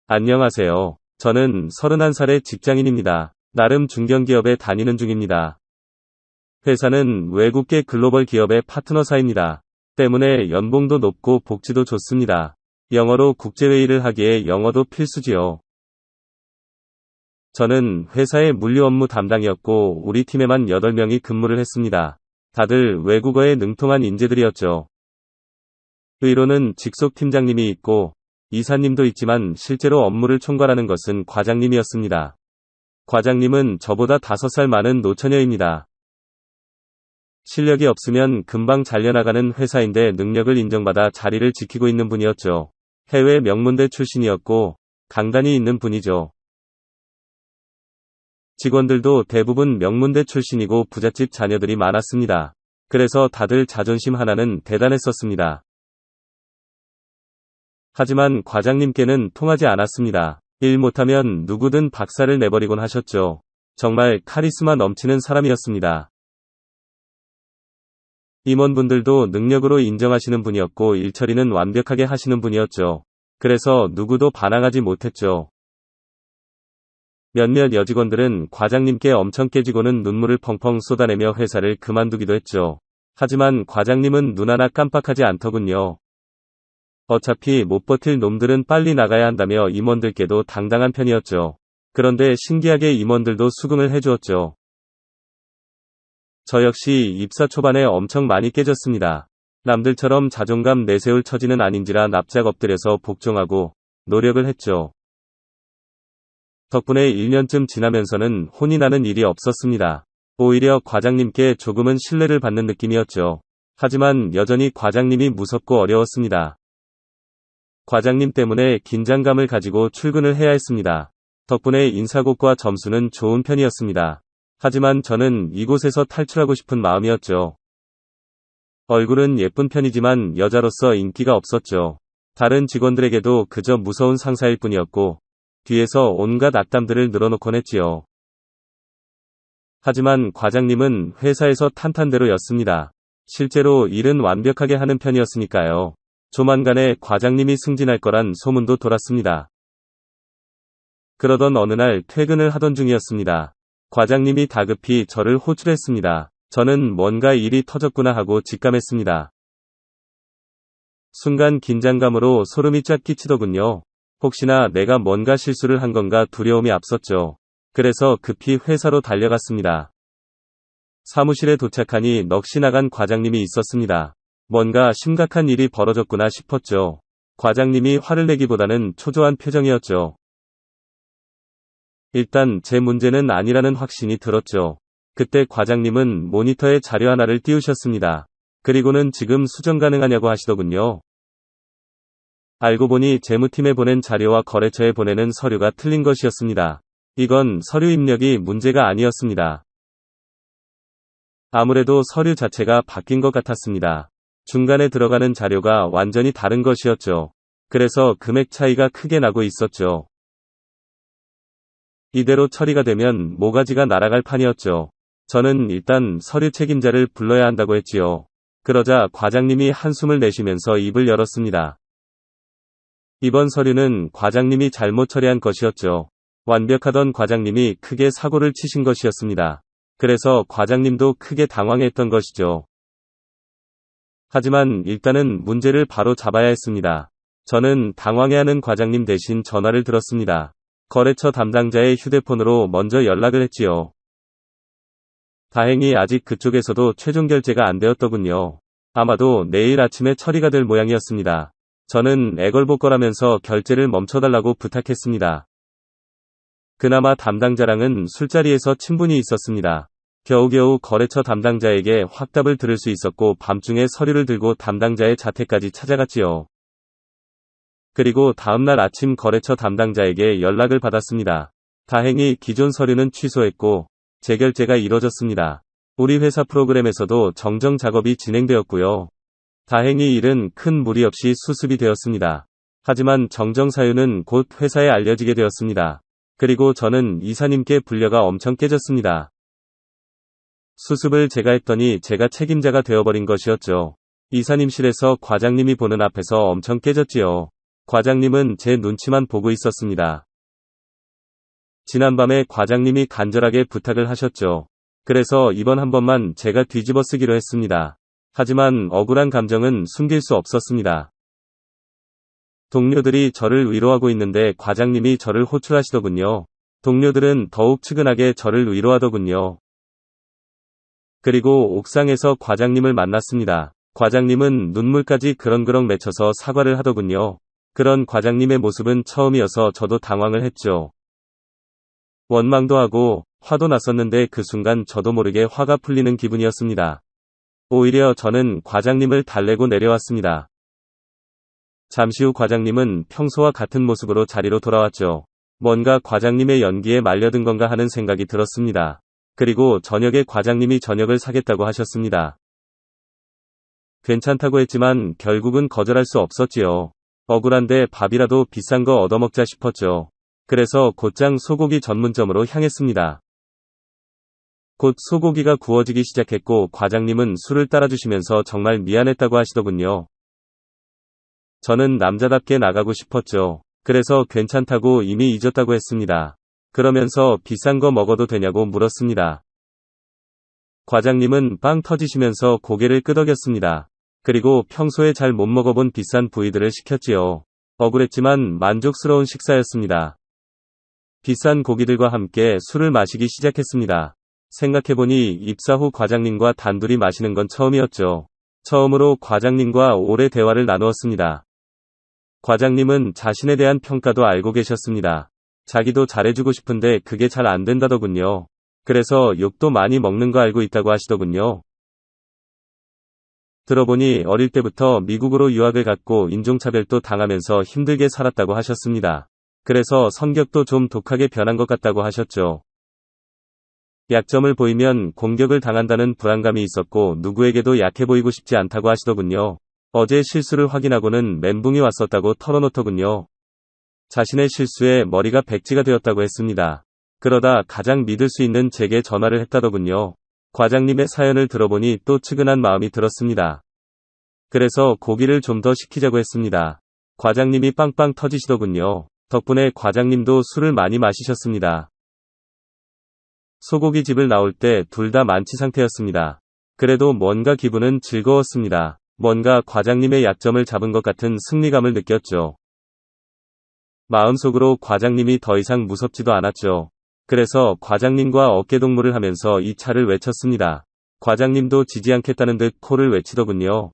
안녕하세요. 저는 31살의 직장인입니다. 나름 중견기업에 다니는 중입니다. 회사는 외국계 글로벌 기업의 파트너사입니다. 때문에 연봉도 높고 복지도 좋습니다. 영어로 국제회의를 하기에 영어도 필수지요. 저는 회사의 물류 업무 담당이었고 우리 팀에만 8명이 근무를 했습니다. 다들 외국어에 능통한 인재들이었죠. 의료는 직속 팀장님이 있고 이사님도 있지만 실제로 업무를 총괄하는 것은 과장님이었습니다. 과장님은 저보다 5살 많은 노처녀입니다. 실력이 없으면 금방 잘려나가는 회사인데 능력을 인정받아 자리를 지키고 있는 분이었죠. 해외 명문대 출신이었고 강단이 있는 분이죠. 직원들도 대부분 명문대 출신이고 부잣집 자녀들이 많았습니다. 그래서 다들 자존심 하나는 대단했었습니다. 하지만 과장님께는 통하지 않았습니다. 일 못하면 누구든 박살을 내버리곤 하셨죠. 정말 카리스마 넘치는 사람이었습니다. 임원분들도 능력으로 인정하시는 분이었고 일처리는 완벽하게 하시는 분이었죠. 그래서 누구도 반항하지 못했죠. 몇몇 여직원들은 과장님께 엄청 깨지고는 눈물을 펑펑 쏟아내며 회사를 그만두기도 했죠. 하지만 과장님은 눈 하나 깜빡하지 않더군요. 어차피 못 버틸 놈들은 빨리 나가야 한다며 임원들께도 당당한 편이었죠. 그런데 신기하게 임원들도 수긍을 해주었죠. 저 역시 입사 초반에 엄청 많이 깨졌습니다. 남들처럼 자존감 내세울 처지는 아닌지라 납작 엎드려서 복종하고 노력을 했죠. 덕분에 1년쯤 지나면서는 혼이 나는 일이 없었습니다. 오히려 과장님께 조금은 신뢰를 받는 느낌이었죠. 하지만 여전히 과장님이 무섭고 어려웠습니다. 과장님 때문에 긴장감을 가지고 출근을 해야 했습니다. 덕분에 인사고과 점수는 좋은 편이었습니다. 하지만 저는 이곳에서 탈출하고 싶은 마음이었죠. 얼굴은 예쁜 편이지만 여자로서 인기가 없었죠. 다른 직원들에게도 그저 무서운 상사일 뿐이었고 뒤에서 온갖 악담들을 늘어놓곤 했지요. 하지만 과장님은 회사에서 탄탄대로였습니다. 실제로 일은 완벽하게 하는 편이었으니까요. 조만간에 과장님이 승진할 거란 소문도 돌았습니다. 그러던 어느 날 퇴근을 하던 중이었습니다. 과장님이 다급히 저를 호출했습니다. 저는 뭔가 일이 터졌구나 하고 직감했습니다. 순간 긴장감으로 소름이 쫙 끼치더군요. 혹시나 내가 뭔가 실수를 한 건가 두려움이 앞섰죠. 그래서 급히 회사로 달려갔습니다. 사무실에 도착하니 넋이 나간 과장님이 있었습니다. 뭔가 심각한 일이 벌어졌구나 싶었죠. 과장님이 화를 내기보다는 초조한 표정이었죠. 일단 제 문제는 아니라는 확신이 들었죠. 그때 과장님은 모니터에 자료 하나를 띄우셨습니다. 그리고는 지금 수정 가능하냐고 하시더군요. 알고 보니 재무팀에 보낸 자료와 거래처에 보내는 서류가 틀린 것이었습니다. 이건 서류 입력이 문제가 아니었습니다. 아무래도 서류 자체가 바뀐 것 같았습니다. 중간에 들어가는 자료가 완전히 다른 것이었죠. 그래서 금액 차이가 크게 나고 있었죠. 이대로 처리가 되면 모가지가 날아갈 판이었죠. 저는 일단 서류 책임자를 불러야 한다고 했지요. 그러자 과장님이 한숨을 내쉬면서 입을 열었습니다. 이번 서류는 과장님이 잘못 처리한 것이었죠. 완벽하던 과장님이 크게 사고를 치신 것이었습니다. 그래서 과장님도 크게 당황했던 것이죠. 하지만 일단은 문제를 바로 잡아야 했습니다. 저는 당황해하는 과장님 대신 전화를 들었습니다. 거래처 담당자의 휴대폰으로 먼저 연락을 했지요. 다행히 아직 그쪽에서도 최종 결제가 안 되었더군요. 아마도 내일 아침에 처리가 될 모양이었습니다. 저는 애걸복걸하면서 결제를 멈춰달라고 부탁했습니다. 그나마 담당자랑은 술자리에서 친분이 있었습니다. 겨우겨우 거래처 담당자에게 확답을 들을 수 있었고 밤중에 서류를 들고 담당자의 자택까지 찾아갔지요. 그리고 다음날 아침 거래처 담당자에게 연락을 받았습니다. 다행히 기존 서류는 취소했고 재결제가 이뤄졌습니다. 우리 회사 프로그램에서도 정정 작업이 진행되었고요. 다행히 일은 큰 무리 없이 수습이 되었습니다. 하지만 정정 사유는 곧 회사에 알려지게 되었습니다. 그리고 저는 이사님께 불려가 엄청 깨졌습니다. 수습을 제가 했더니 제가 책임자가 되어버린 것이었죠. 이사님실에서 과장님이 보는 앞에서 엄청 깨졌지요. 과장님은 제 눈치만 보고 있었습니다. 지난밤에 과장님이 간절하게 부탁을 하셨죠. 그래서 이번 한 번만 제가 뒤집어 쓰기로 했습니다. 하지만 억울한 감정은 숨길 수 없었습니다. 동료들이 저를 위로하고 있는데 과장님이 저를 호출하시더군요. 동료들은 더욱 측은하게 저를 위로하더군요. 그리고 옥상에서 과장님을 만났습니다. 과장님은 눈물까지 그렁그렁 맺혀서 사과를 하더군요. 그런 과장님의 모습은 처음이어서 저도 당황을 했죠. 원망도 하고 화도 났었는데 그 순간 저도 모르게 화가 풀리는 기분이었습니다. 오히려 저는 과장님을 달래고 내려왔습니다. 잠시 후 과장님은 평소와 같은 모습으로 자리로 돌아왔죠. 뭔가 과장님의 연기에 말려든 건가 하는 생각이 들었습니다. 그리고 저녁에 과장님이 저녁을 사겠다고 하셨습니다. 괜찮다고 했지만 결국은 거절할 수 없었지요. 억울한데 밥이라도 비싼 거 얻어먹자 싶었죠. 그래서 곧장 소고기 전문점으로 향했습니다. 곧 소고기가 구워지기 시작했고 과장님은 술을 따라주시면서 정말 미안했다고 하시더군요. 저는 남자답게 나가고 싶었죠. 그래서 괜찮다고 이미 잊었다고 했습니다. 그러면서 비싼 거 먹어도 되냐고 물었습니다. 과장님은 빵 터지시면서 고개를 끄덕였습니다. 그리고 평소에 잘 못 먹어본 비싼 부위들을 시켰지요. 억울했지만 만족스러운 식사였습니다. 비싼 고기들과 함께 술을 마시기 시작했습니다. 생각해보니 입사 후 과장님과 단둘이 마시는 건 처음이었죠. 처음으로 과장님과 오래 대화를 나누었습니다. 과장님은 자신에 대한 평가도 알고 계셨습니다. 자기도 잘해주고 싶은데 그게 잘 안 된다더군요. 그래서 욕도 많이 먹는 거 알고 있다고 하시더군요. 들어보니 어릴 때부터 미국으로 유학을 갔고 인종차별도 당하면서 힘들게 살았다고 하셨습니다. 그래서 성격도 좀 독하게 변한 것 같다고 하셨죠. 약점을 보이면 공격을 당한다는 불안감이 있었고 누구에게도 약해 보이고 싶지 않다고 하시더군요. 어제 실수를 확인하고는 멘붕이 왔었다고 털어놓더군요. 자신의 실수에 머리가 백지가 되었다고 했습니다. 그러다 가장 믿을 수 있는 제게 전화를 했다더군요. 과장님의 사연을 들어보니 또 측은한 마음이 들었습니다. 그래서 고기를 좀 더 시키자고 했습니다. 과장님이 빵빵 터지시더군요. 덕분에 과장님도 술을 많이 마시셨습니다. 소고기 집을 나올 때 둘 다 만취 상태였습니다. 그래도 뭔가 기분은 즐거웠습니다. 뭔가 과장님의 약점을 잡은 것 같은 승리감을 느꼈죠. 마음속으로 과장님이 더 이상 무섭지도 않았죠. 그래서 과장님과 어깨동무를 하면서 이 차를 외쳤습니다. 과장님도 지지 않겠다는 듯 코를 외치더군요.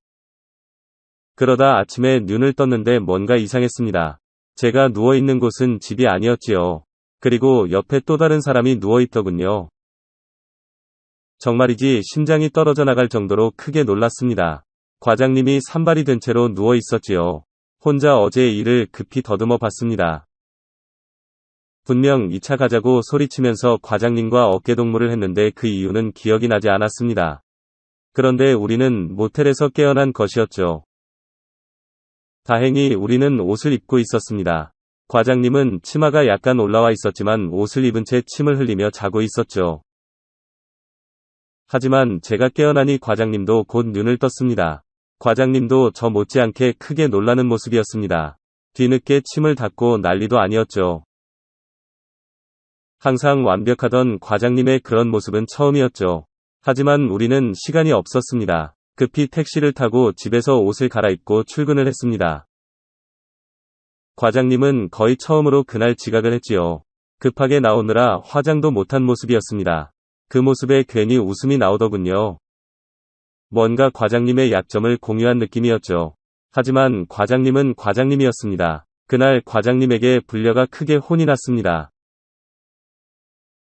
그러다 아침에 눈을 떴는데 뭔가 이상했습니다. 제가 누워있는 곳은 집이 아니었지요. 그리고 옆에 또 다른 사람이 누워있더군요. 정말이지 심장이 떨어져 나갈 정도로 크게 놀랐습니다. 과장님이 산발이 된 채로 누워있었지요. 혼자 어제의 일을 급히 더듬어 봤습니다. 분명 2차 가자고 소리치면서 과장님과 어깨동무를 했는데 그 이유는 기억이 나지 않았습니다. 그런데 우리는 모텔에서 깨어난 것이었죠. 다행히 우리는 옷을 입고 있었습니다. 과장님은 치마가 약간 올라와 있었지만 옷을 입은 채 침을 흘리며 자고 있었죠. 하지만 제가 깨어나니 과장님도 곧 눈을 떴습니다. 과장님도 저 못지않게 크게 놀라는 모습이었습니다. 뒤늦게 침을 닦고 난리도 아니었죠. 항상 완벽하던 과장님의 그런 모습은 처음이었죠. 하지만 우리는 시간이 없었습니다. 급히 택시를 타고 집에서 옷을 갈아입고 출근을 했습니다. 과장님은 거의 처음으로 그날 지각을 했지요. 급하게 나오느라 화장도 못한 모습이었습니다. 그 모습에 괜히 웃음이 나오더군요. 뭔가 과장님의 약점을 공유한 느낌이었죠. 하지만 과장님은 과장님이었습니다. 그날 과장님에게 불려가 크게 혼이 났습니다.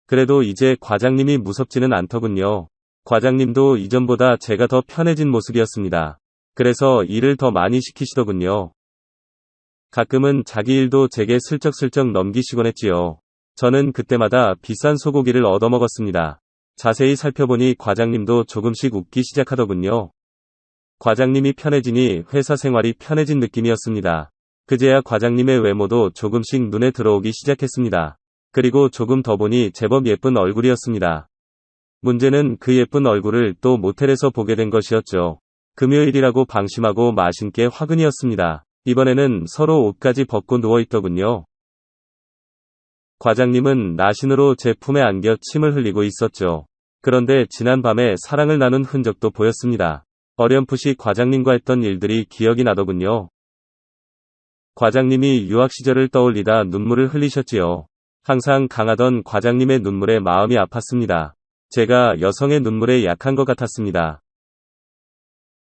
그래도 이제 과장님이 무섭지는 않더군요. 과장님도 이전보다 제가 더 편해진 모습이었습니다. 그래서 일을 더 많이 시키시더군요. 가끔은 자기 일도 제게 슬쩍슬쩍 넘기시곤 했지요. 저는 그때마다 비싼 소고기를 얻어먹었습니다. 자세히 살펴보니 과장님도 조금씩 웃기 시작하더군요. 과장님이 편해지니 회사 생활이 편해진 느낌이었습니다. 그제야 과장님의 외모도 조금씩 눈에 들어오기 시작했습니다. 그리고 조금 더 보니 제법 예쁜 얼굴이었습니다. 문제는 그 예쁜 얼굴을 또 모텔에서 보게 된 것이었죠. 금요일이라고 방심하고 마신 게 화근이었습니다. 이번에는 서로 옷까지 벗고 누워있더군요. 과장님은 나신으로 제 품에 안겨 침을 흘리고 있었죠. 그런데 지난 밤에 사랑을 나눈 흔적도 보였습니다. 어렴풋이 과장님과 했던 일들이 기억이 나더군요. 과장님이 유학 시절을 떠올리다 눈물을 흘리셨지요. 항상 강하던 과장님의 눈물에 마음이 아팠습니다. 제가 여성의 눈물에 약한 것 같았습니다.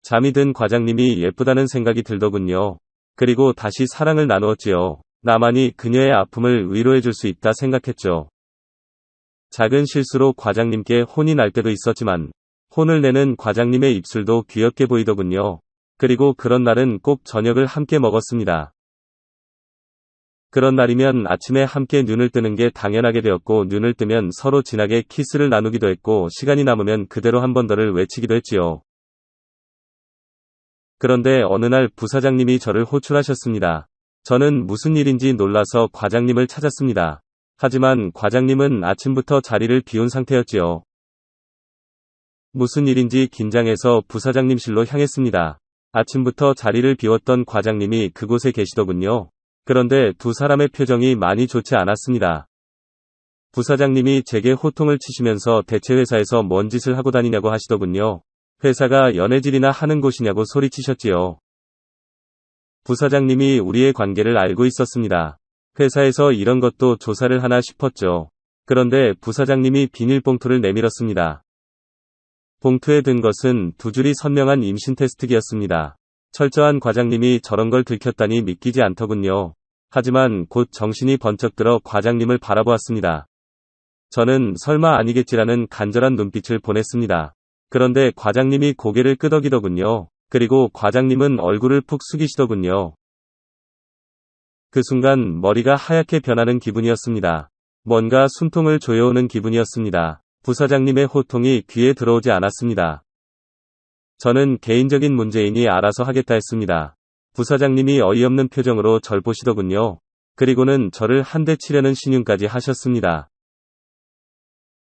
잠이 든 과장님이 예쁘다는 생각이 들더군요. 그리고 다시 사랑을 나누었지요. 나만이 그녀의 아픔을 위로해줄 수 있다 생각했죠. 작은 실수로 과장님께 혼이 날 때도 있었지만 혼을 내는 과장님의 입술도 귀엽게 보이더군요. 그리고 그런 날은 꼭 저녁을 함께 먹었습니다. 그런 날이면 아침에 함께 눈을 뜨는 게 당연하게 되었고 눈을 뜨면 서로 진하게 키스를 나누기도 했고 시간이 남으면 그대로 한 번 더를 외치기도 했지요. 그런데 어느 날 부사장님이 저를 호출하셨습니다. 저는 무슨 일인지 놀라서 과장님을 찾았습니다. 하지만 과장님은 아침부터 자리를 비운 상태였지요. 무슨 일인지 긴장해서 부사장님실로 향했습니다. 아침부터 자리를 비웠던 과장님이 그곳에 계시더군요. 그런데 두 사람의 표정이 많이 좋지 않았습니다. 부사장님이 제게 호통을 치시면서 대체 회사에서 뭔 짓을 하고 다니냐고 하시더군요. 회사가 연애질이나 하는 곳이냐고 소리치셨지요. 부사장님이 우리의 관계를 알고 있었습니다. 회사에서 이런 것도 조사를 하나 싶었죠. 그런데 부사장님이 비닐봉투를 내밀었습니다. 봉투에 든 것은 두 줄이 선명한 임신 테스트기였습니다. 철저한 과장님이 저런 걸 들켰다니 믿기지 않더군요. 하지만 곧 정신이 번쩍 들어 과장님을 바라보았습니다. 저는 설마 아니겠지라는 간절한 눈빛을 보냈습니다. 그런데 과장님이 고개를 끄덕이더군요. 그리고 과장님은 얼굴을 푹 숙이시더군요. 그 순간 머리가 하얗게 변하는 기분이었습니다. 뭔가 숨통을 조여오는 기분이었습니다. 부사장님의 호통이 귀에 들어오지 않았습니다. 저는 개인적인 문제이니 알아서 하겠다 했습니다. 부사장님이 어이없는 표정으로 절 보시더군요. 그리고는 저를 한 대 치려는 신용까지 하셨습니다.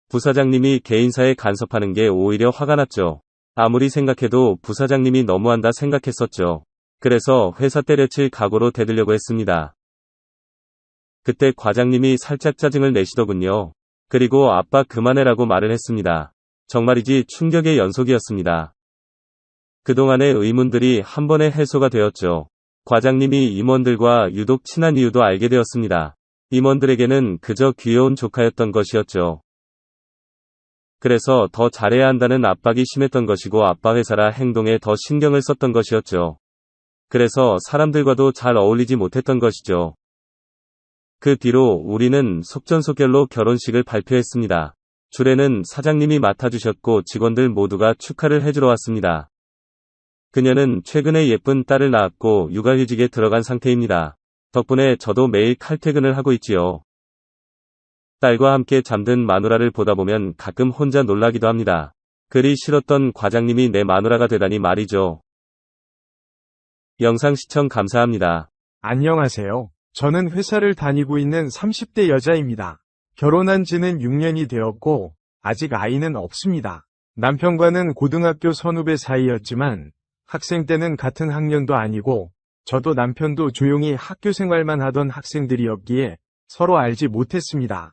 부사장님이 개인사에 간섭하는 게 오히려 화가 났죠. 아무리 생각해도 부사장님이 너무한다 생각했었죠. 그래서 회사 때려칠 각오로 대들려고 했습니다. 그때 과장님이 살짝 짜증을 내시더군요. 그리고 아빠 그만해라고 말을 했습니다. 정말이지 충격의 연속이었습니다. 그동안의 의문들이 한 번에 해소가 되었죠. 과장님이 임원들과 유독 친한 이유도 알게 되었습니다. 임원들에게는 그저 귀여운 조카였던 것이었죠. 그래서 더 잘해야 한다는 압박이 심했던 것이고 아빠 회사라 행동에 더 신경을 썼던 것이었죠. 그래서 사람들과도 잘 어울리지 못했던 것이죠. 그 뒤로 우리는 속전속결로 결혼식을 발표했습니다. 주례는 사장님이 맡아주셨고 직원들 모두가 축하를 해주러 왔습니다. 그녀는 최근에 예쁜 딸을 낳았고 육아휴직에 들어간 상태입니다. 덕분에 저도 매일 칼퇴근을 하고 있지요. 딸과 함께 잠든 마누라를 보다 보면 가끔 혼자 놀라기도 합니다. 그리 싫었던 과장님이 내 마누라가 되다니 말이죠. 영상 시청 감사합니다. 안녕하세요. 저는 회사를 다니고 있는 30대 여자입니다. 결혼한 지는 6년이 되었고 아직 아이는 없습니다. 남편과는 고등학교 선후배 사이였지만 학생 때는 같은 학년도 아니고 저도 남편도 조용히 학교 생활만 하던 학생들이었기에 서로 알지 못했습니다.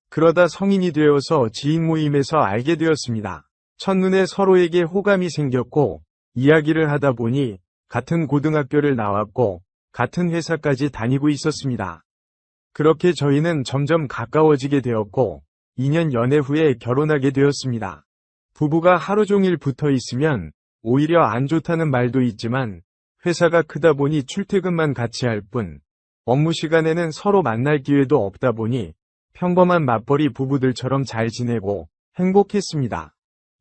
그러다 성인이 되어서 지인 모임에서 알게 되었습니다. 첫눈에 서로에게 호감이 생겼고 이야기를 하다 보니 같은 고등학교를 나왔고 같은 회사까지 다니고 있었습니다. 그렇게 저희는 점점 가까워지게 되었고 2년 연애 후에 결혼하게 되었습니다. 부부가 하루 종일 붙어 있으면 오히려 안 좋다는 말도 있지만 회사가 크다 보니 출퇴근만 같이 할 뿐 업무 시간에는 서로 만날 기회도 없다 보니 평범한 맞벌이 부부들처럼 잘 지내고 행복했습니다.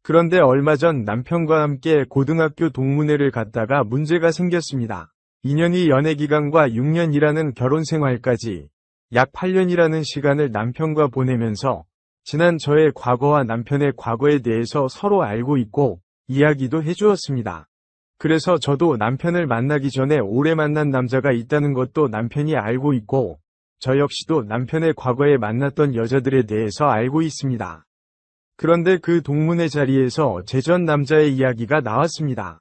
그런데 얼마 전 남편과 함께 고등학교 동문회를 갔다가 문제가 생겼습니다. 2년의 연애 기간과 6년이라는 결혼 생활까지 약 8년이라는 시간을 남편과 보내면서 지난 저의 과거와 남편의 과거에 대해서 서로 알고 있고 이야기도 해주었습니다. 그래서 저도 남편을 만나기 전에 오래 만난 남자가 있다는 것도 남편이 알고 있고 저 역시도 남편의 과거에 만났던 여자들에 대해서 알고 있습니다. 그런데 그 동문회 자리에서 제 전 남자의 이야기가 나왔습니다.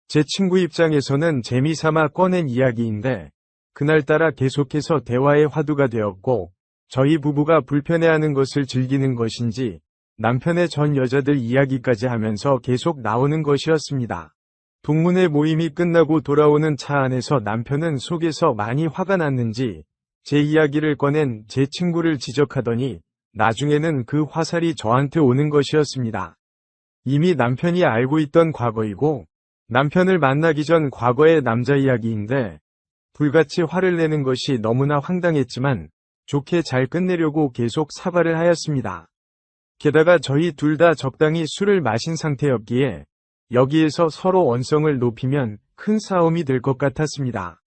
제 친구 입장에서는 재미삼아 꺼낸 이야기인데 그날따라 계속해서 대화의 화두가 되었고 저희 부부가 불편해하는 것을 즐기는 것인지 남편의 전 여자들 이야기까지 하면서 계속 나오는 것이었습니다. 동문회 모임이 끝나고 돌아오는 차 안에서 남편은 속에서 많이 화가 났는지 제 이야기를 꺼낸 제 친구를 지적하더니 나중에는 그 화살이 저한테 오는 것이었습니다. 이미 남편이 알고 있던 과거이고 남편을 만나기 전 과거의 남자 이야기인데 불같이 화를 내는 것이 너무나 황당했지만 좋게 잘 끝내려고 계속 사과를 하였습니다. 게다가 저희 둘 다 적당히 술을 마신 상태였기에 여기에서 서로 언성을 높이면 큰 싸움이 될 것 같았습니다.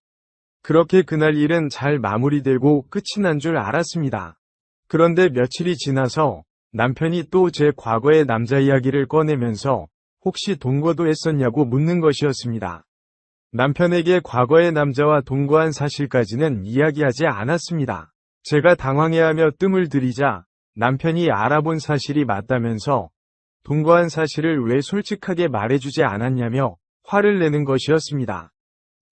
그렇게 그날 일은 잘 마무리되고 끝이 난 줄 알았습니다. 그런데 며칠이 지나서 남편이 또 제 과거의 남자 이야기를 꺼내면서 혹시 동거도 했었냐고 묻는 것이었습니다. 남편에게 과거의 남자와 동거한 사실까지는 이야기하지 않았습니다. 제가 당황해하며 뜸을 들이자 남편이 알아본 사실이 맞다면서 동거한 사실을 왜 솔직하게 말해주지 않았냐며 화를 내는 것이었습니다.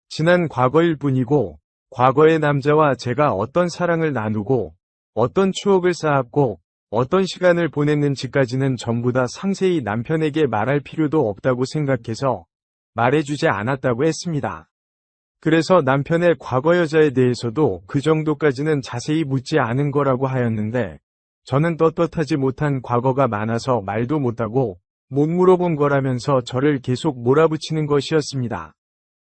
지난 과거일 뿐이고 과거의 남자와 제가 어떤 사랑을 나누고 어떤 추억을 쌓았고 어떤 시간을 보냈는지까지는 전부 다 상세히 남편에게 말할 필요도 없다고 생각해서 말해주지 않았다고 했습니다. 그래서 남편의 과거 여자에 대해서도 그 정도까지는 자세히 묻지 않은 거라고 하였는데 저는 떳떳하지 못한 과거가 많아서 말도 못하고 못 물어본 거라면서 저를 계속 몰아붙이는 것이었습니다.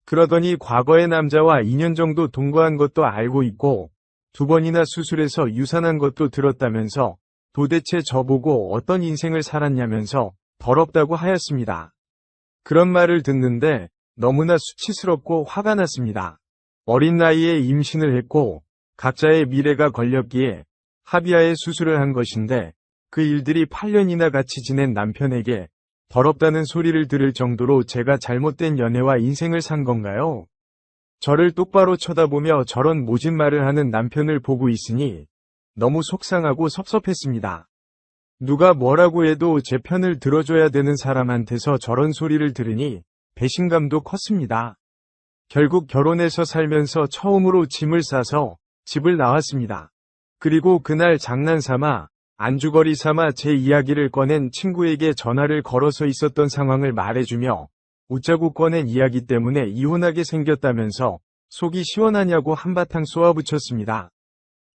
그러더니 과거의 남자와 2년 정도 동거한 것도 알고 있고 2번이나 수술해서 유산한 것도 들었다면서 도대체 저보고 어떤 인생을 살았냐면서 더럽다고 하였습니다. 그런 말을 듣는데 너무나 수치스럽고 화가 났습니다. 어린 나이에 임신을 했고 각자의 미래가 걸렸기에 합의하에 수술을 한 것인데 그 일들이 8년이나 같이 지낸 남편에게 더럽다는 소리를 들을 정도로 제가 잘못된 연애와 인생을 산 건가요? 저를 똑바로 쳐다보며 저런 모진 말을 하는 남편을 보고 있으니 너무 속상하고 섭섭했습니다. 누가 뭐라고 해도 제 편을 들어줘야 되는 사람한테서 저런 소리를 들으니 배신감도 컸습니다. 결국 결혼해서 살면서 처음으로 짐을 싸서 집을 나왔습니다. 그리고 그날 장난삼아 안주거리 삼아 제 이야기를 꺼낸 친구에게 전화를 걸어서 있었던 상황을 말해주며 웃자고 꺼낸 이야기 때문에 이혼하게 생겼다면서 속이 시원하냐고 한바탕 쏘아붙였습니다.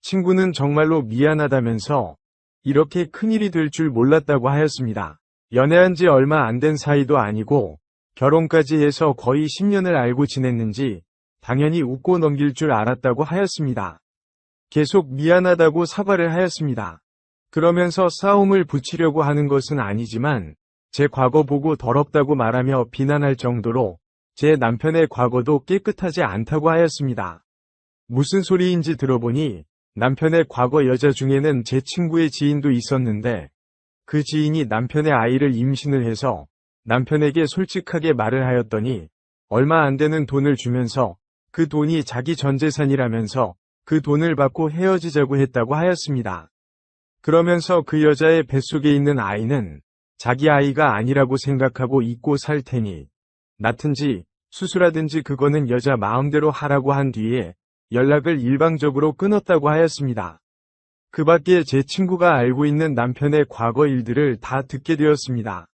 친구는 정말로 미안하다면서 이렇게 큰일이 될 줄 몰랐다고 하였습니다. 연애한 지 얼마 안 된 사이도 아니고 결혼까지 해서 거의 10년을 알고 지냈는지 당연히 웃고 넘길 줄 알았다고 하였습니다. 계속 미안하다고 사과를 하였습니다. 그러면서 싸움을 붙이려고 하는 것은 아니지만 제 과거 보고 더럽다고 말하며 비난할 정도로 제 남편의 과거도 깨끗하지 않다고 하였습니다. 무슨 소리인지 들어보니 남편의 과거 여자 중에는 제 친구의 지인도 있었는데 그 지인이 남편의 아이를 임신을 해서 남편에게 솔직하게 말을 하였더니 얼마 안 되는 돈을 주면서 그 돈이 자기 전 재산이라면서 그 돈을 받고 헤어지자고 했다고 하였습니다. 그러면서 그 여자의 뱃속에 있는 아이는 자기 아이가 아니라고 생각하고 잊고 살 테니 낳든지 수술하든지 그거는 여자 마음대로 하라고 한 뒤에 연락을 일방적으로 끊었다고 하였습니다. 그 밖에 제 친구가 알고 있는 남편의 과거 일들을 다 듣게 되었습니다.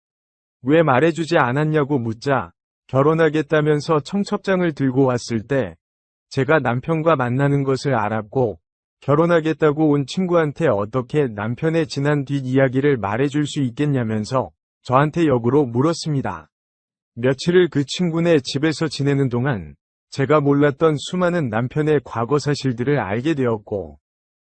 왜 말해주지 않았냐고 묻자 결혼하겠다면서 청첩장을 들고 왔을 때 제가 남편과 만나는 것을 알았고 결혼하겠다고 온 친구한테 어떻게 남편의 지난 뒷이야기를 말해줄 수 있겠냐면서 저한테 역으로 물었습니다. 며칠을 그 친구네 집에서 지내는 동안 제가 몰랐던 수많은 남편의 과거 사실들을 알게 되었고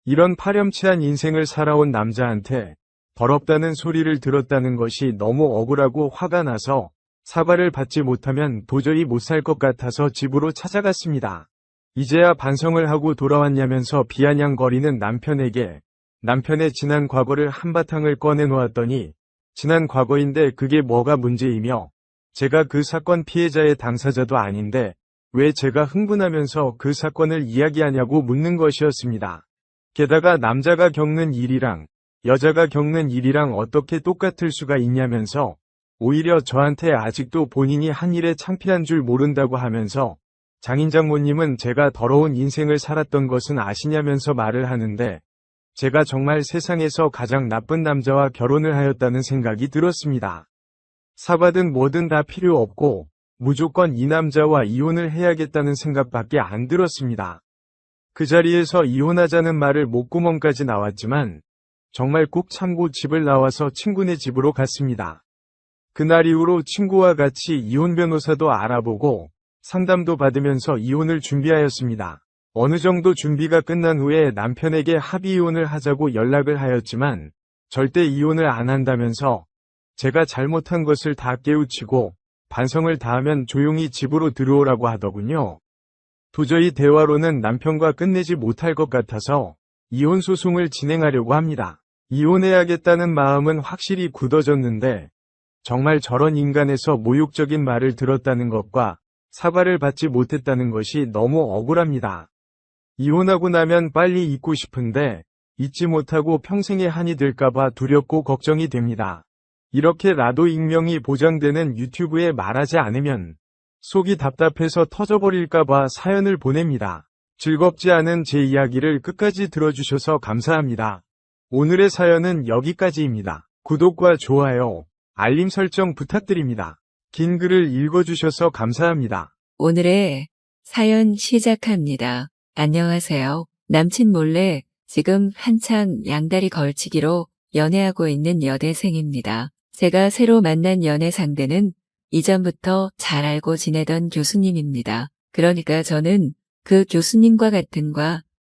이런 파렴치한 인생을 살아온 남자한테 더럽다는 소리를 들었다는 것이 너무 억울하고 화가 나서 사과를 받지 못하면 도저히 못 살 것 같아서 집으로 찾아갔습니다. 이제야 반성을 하고 돌아왔냐면서 비아냥거리는 남편에게 남편의 지난 과거를 한바탕을 꺼내놓았더니 지난 과거인데 그게 뭐가 문제이며 제가 그 사건 피해자의 당사자도 아닌데 왜 제가 흥분하면서 그 사건을 이야기하냐고 묻는 것이었습니다. 게다가 남자가 겪는 일이랑 여자가 겪는 일이랑 어떻게 똑같을 수가 있냐면서 오히려 저한테 아직도 본인이 한 일에 창피한 줄 모른다고 하면서 장인 장모님은 제가 더러운 인생을 살았던 것은 아시냐면서 말을 하는데 제가 정말 세상에서 가장 나쁜 남자와 결혼을 하였다는 생각이 들었습니다. 사과든 뭐든 다 필요 없고 무조건 이 남자와 이혼을 해야겠다는 생각밖에 안 들었습니다. 그 자리에서 이혼하자는 말을 목구멍까지 나왔지만 정말 꾹 참고 집을 나와서 친구네 집으로 갔습니다. 그날 이후로 친구와 같이 이혼 변호사도 알아보고 상담도 받으면서 이혼을 준비하였습니다. 어느 정도 준비가 끝난 후에 남편에게 합의 이혼을 하자고 연락을 하였지만 절대 이혼을 안 한다면서 제가 잘못한 것을 다 깨우치고 반성을 다하면 조용히 집으로 들어오라고 하더군요. 도저히 대화로는 남편과 끝내지 못할 것 같아서 이혼 소송을 진행하려고 합니다. 이혼해야겠다는 마음은 확실히 굳어졌는데 정말 저런 인간에서 모욕적인 말을 들었다는 것과 사과를 받지 못했다는 것이 너무 억울합니다. 이혼하고 나면 빨리 잊고 싶은데 잊지 못하고 평생의 한이 될까봐 두렵고 걱정이 됩니다. 이렇게라도 익명이 보장되는 유튜브에 말하지 않으면 속이 답답해서 터져버릴까봐 사연을 보냅니다. 즐겁지 않은 제 이야기를 끝까지 들어주셔서 감사합니다. 오늘의 사연은 여기까지입니다. 구독과 좋아요, 알림 설정 부탁드립니다. 긴 글을 읽어주셔서 감사합니다. 오늘의 사연 시작합니다. 안녕하세요. 남친 몰래 지금 한창 양다리 걸치기로 연애하고 있는 여대생입니다. 제가 새로 만난 연애 상대는 이전부터 잘 알고 지내던 교수님입니다. 그러니까 저는 그 교수님과 같은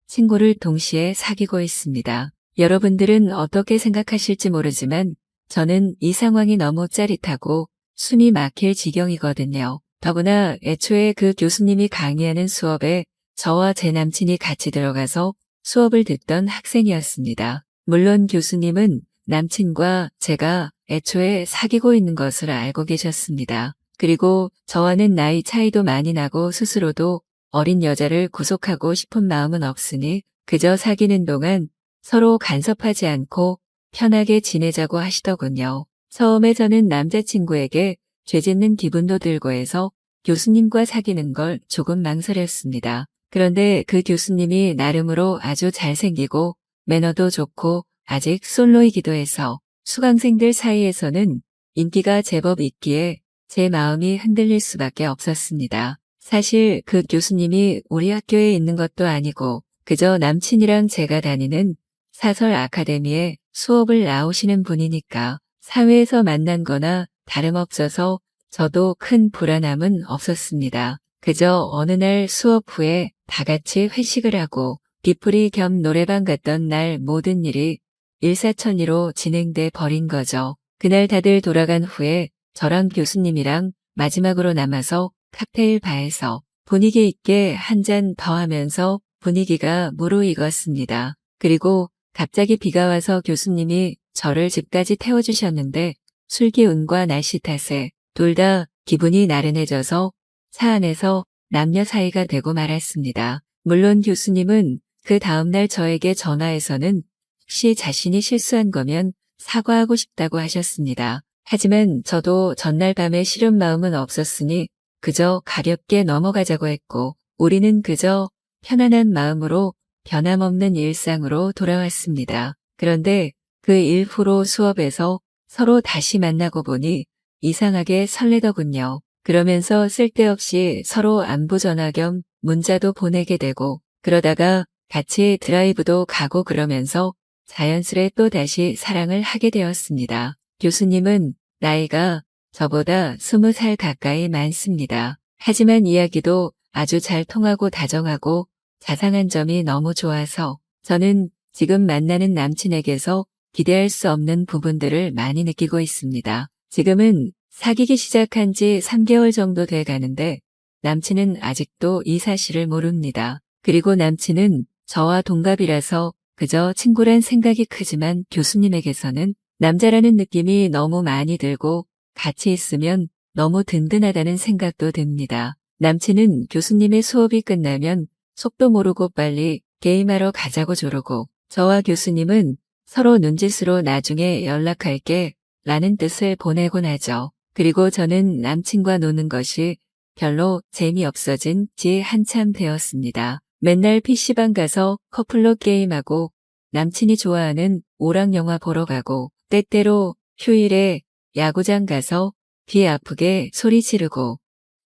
친구를 동시에 사귀고 있습니다. 여러분들은 어떻게 생각하실지 모르지만 저는 이 상황이 너무 짜릿하고 숨이 막힐 지경이거든요. 더구나 애초에 그 교수님이 강의하는 수업에 저와 제 남친이 같이 들어가서 수업을 듣던 학생이었습니다. 물론 교수님은 남친과 제가 애초에 사귀고 있는 것을 알고 계셨습니다. 그리고 저와는 나이 차이도 많이 나고 스스로도 어린 여자를 구속하고 싶은 마음은 없으니 그저 사귀는 동안 서로 간섭하지 않고 편하게 지내자고 하시더군요. 처음에 저는 남자친구에게 죄짓는 기분도 들고 해서 교수님과 사귀는 걸 조금 망설였습니다. 그런데 그 교수님이 나름으로 아주 잘생기고 매너도 좋고 아직 솔로이기도 해서 수강생들 사이에서는 인기가 제법 있기에 제 마음이 흔들릴 수밖에 없었습니다. 사실 그 교수님이 우리 학교에 있는 것도 아니고 그저 남친이랑 제가 다니는 사설 아카데미에 수업을 나오시는 분이니까 사회에서 만난 거나 다름없어서 저도 큰 불안함은 없었습니다. 그저 어느 날 수업 후에 다 같이 회식을 하고 뒤풀이 겸 노래방 갔던 날 모든 일이 일사천리로 진행돼 버린 거죠. 그날 다들 돌아간 후에 저랑 교수님이랑 마지막으로 남아서 칵테일 바에서 분위기 있게 한 잔 더 하면서 분위기가 무르익었습니다. 그리고 갑자기 비가 와서 교수님이 저를 집까지 태워주셨는데 술기운과 날씨 탓에 둘 다 기분이 나른해져서 차 안에서 남녀 사이가 되고 말았습니다. 물론 교수님은 그 다음날 저에게 전화해서는 혹시 자신이 실수한 거면 사과하고 싶다고 하셨습니다. 하지만 저도 전날 밤에 싫은 마음은 없었으니 그저 가볍게 넘어가자고 했고 우리는 그저 편안한 마음으로 변함없는 일상으로 돌아왔습니다. 그런데 그 이후로 수업에서 서로 다시 만나고 보니 이상하게 설레더군요. 그러면서 쓸데없이 서로 안부 전화 겸 문자도 보내게 되고 그러다가 같이 드라이브도 가고 그러면서 자연스레 또 다시 사랑을 하게 되었습니다. 교수님은 나이가 저보다 20살 가까이 많습니다. 하지만 이야기도 아주 잘 통하고 다정하고 자상한 점이 너무 좋아서 저는 지금 만나는 남친에게서 기대할 수 없는 부분들을 많이 느끼고 있습니다. 지금은 사귀기 시작한 지 3개월 정도 돼 가는데 남친은 아직도 이 사실을 모릅니다. 그리고 남친은 저와 동갑이라서 그저 친구란 생각이 크지만 교수님에게서는 남자라는 느낌이 너무 많이 들고 같이 있으면 너무 든든하다는 생각도 듭니다. 남친은 교수님의 수업이 끝나면 속도 모르고 빨리 게임하러 가자고 조르고 저와 교수님은 서로 눈짓으로 나중에 연락할게 라는 뜻을 보내곤 하죠. 그리고 저는 남친과 노는 것이 별로 재미없어진 지 한참 되었습니다. 맨날 PC방 가서 커플로 게임하고 남친이 좋아하는 오락 영화 보러 가고 때때로 휴일에 야구장 가서 귀 아프게 소리 지르고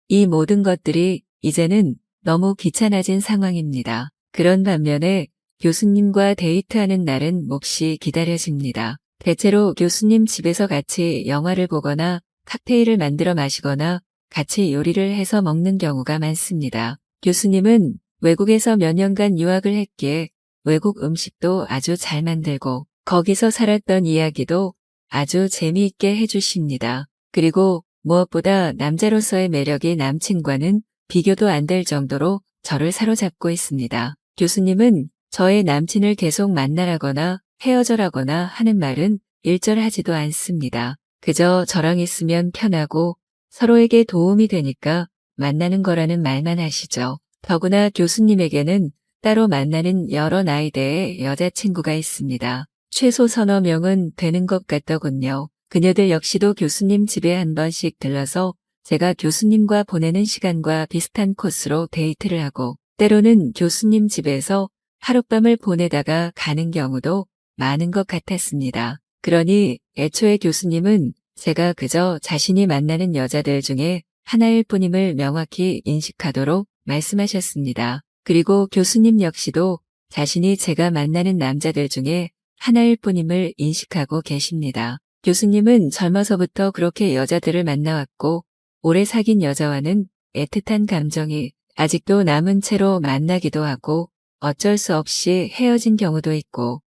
이 모든 것들이 이제는 너무 귀찮아진 상황입니다. 그런 반면에 교수님과 데이트하는 날은 몹시 기다려집니다. 대체로 교수님 집에서 같이 영화를 보거나 칵테일을 만들어 마시거나 같이 요리를 해서 먹는 경우가 많습니다. 교수님은 외국에서 몇 년간 유학을 했기에 외국 음식도 아주 잘 만들고 거기서 살았던 이야기도 아주 재미있게 해주십니다. 그리고 무엇보다 남자로서의 매력이 남친과는 비교도 안 될 정도로 저를 사로잡고 있습니다. 교수님은 저의 남친을 계속 만나라거나 헤어져라거나 하는 말은 일절하지도 않습니다. 그저 저랑 있으면 편하고 서로에게 도움이 되니까 만나는 거라는 말만 하시죠. 더구나 교수님에게는 따로 만나는 여러 나이대의 여자친구가 있습니다. 최소 서너 명은 되는 것 같더군요. 그녀들 역시도 교수님 집에 한 번씩 들러서 제가 교수님과 보내는 시간과 비슷한 코스로 데이트를 하고 때로는 교수님 집에서 하룻밤을 보내다가 가는 경우도 많은 것 같았습니다. 그러니 애초에 교수님은 제가 그저 자신이 만나는 여자들 중에 하나일 뿐임을 명확히 인식하도록 말씀하셨습니다. 그리고 교수님 역시도 자신이 제가 만나는 남자들 중에 하나일 뿐임을 인식하고 계십니다. 교수님은 젊어서부터 그렇게 여자들을 만나왔고 오래 사귄 여자와는 애틋한 감정이 아직도 남은 채로 만나기도 하고 어쩔 수 없이 헤어진 경우도 있고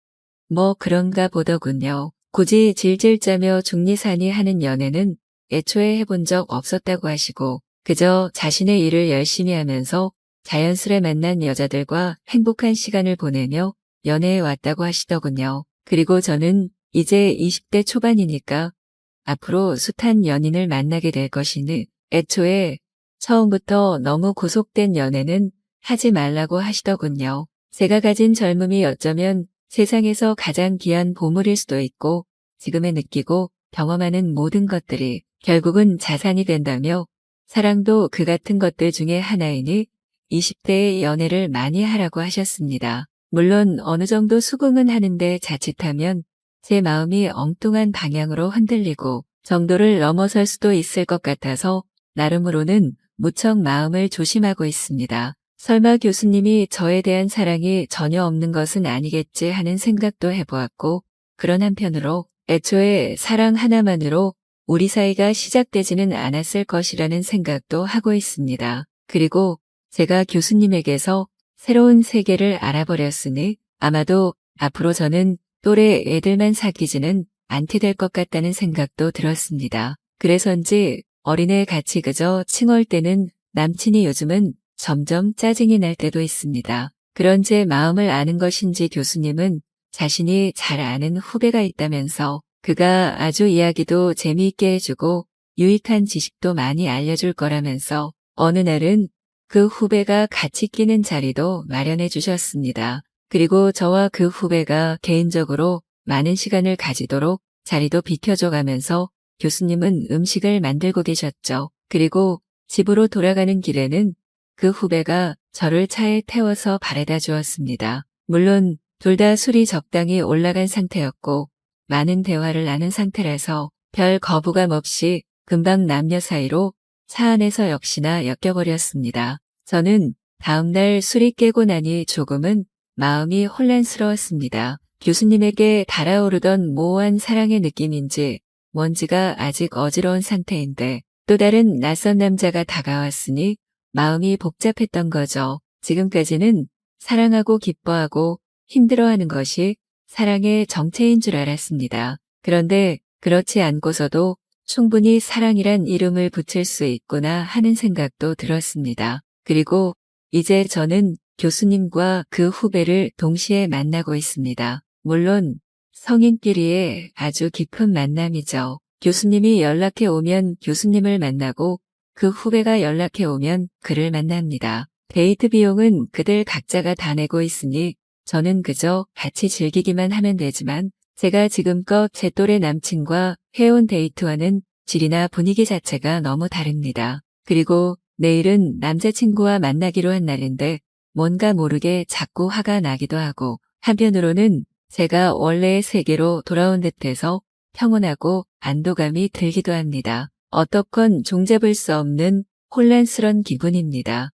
뭐 그런가 보더군요. 굳이 질질 짜며 중리산이 하는 연애는 애초에 해본 적 없었다고 하시고 그저 자신의 일을 열심히 하면서 자연스레 만난 여자들과 행복한 시간을 보내며 연애해 왔다고 하시더군요. 그리고 저는 이제 20대 초반이니까 앞으로 숱한 연인을 만나게 될 것이니 애초에 처음부터 너무 고속된 연애는 하지 말라고 하시더군요. 제가 가진 젊음이 어쩌면 세상에서 가장 귀한 보물일 수도 있고 지금에 느끼고 경험하는 모든 것들이 결국은 자산이 된다며 사랑도 그 같은 것들 중에 하나이니 20대의 연애를 많이 하라고 하셨습니다. 물론 어느 정도 수긍은 하는데 자칫하면 제 마음이 엉뚱한 방향으로 흔들리고 정도를 넘어설 수도 있을 것 같아서 나름으로는 무척 마음을 조심하고 있습니다. 설마 교수님이 저에 대한 사랑이 전혀 없는 것은 아니겠지 하는 생각도 해보았고 그런 한편으로 애초에 사랑 하나만으로 우리 사이가 시작되지는 않았을 것이라는 생각도 하고 있습니다. 그리고 제가 교수님에게서 새로운 세계를 알아버렸으니 아마도 앞으로 저는 또래 애들만 사귀지는 않게 될 것 같다는 생각도 들었습니다. 그래서인지 어린애 같이 그저 칭얼대는 남친이 요즘은 점점 짜증이 날 때도 있습니다. 그런 제 마음을 아는 것인지 교수님은 자신이 잘 아는 후배가 있다면서 그가 아주 이야기도 재미있게 해주고 유익한 지식도 많이 알려줄 거라면서 어느 날은 그 후배가 같이 끼는 자리도 마련해 주셨습니다. 그리고 저와 그 후배가 개인적으로 많은 시간을 가지도록 자리도 비켜줘가면서 교수님은 음식을 만들고 계셨죠. 그리고 집으로 돌아가는 길에는 그 후배가 저를 차에 태워서 바래다 주었습니다. 물론 둘 다 술이 적당히 올라간 상태였고 많은 대화를 나눈 상태라서 별 거부감 없이 금방 남녀 사이로 차 안에서 역시나 엮여버렸습니다. 저는 다음날 술이 깨고 나니 조금은 마음이 혼란스러웠습니다. 교수님에게 달아오르던 모호한 사랑의 느낌인지 뭔지가 아직 어지러운 상태인데 또 다른 낯선 남자가 다가왔으니 마음이 복잡했던 거죠. 지금까지는 사랑하고 기뻐하고 힘들어하는 것이 사랑의 정체인 줄 알았습니다. 그런데 그렇지 않고서도 충분히 사랑이란 이름을 붙일 수 있구나 하는 생각도 들었습니다. 그리고 이제 저는 교수님과 그 후배를 동시에 만나고 있습니다. 물론 성인끼리의 아주 깊은 만남이죠. 교수님이 연락해 오면 교수님을 만나고 그 후배가 연락해 오면 그를 만납니다. 데이트 비용은 그들 각자가 다 내고 있으니 저는 그저 같이 즐기기만 하면 되지만 제가 지금껏 제 또래 남친과 해온 데이트와는 질이나 분위기 자체가 너무 다릅니다. 그리고 내일은 남자친구와 만나기로 한 날인데 뭔가 모르게 자꾸 화가 나기도 하고 한편으로는 제가 원래의 세계로 돌아온 듯해서 평온하고 안도감이 들기도 합니다. 어떻건 종잡을 수 없는 혼란스런 기분입니다.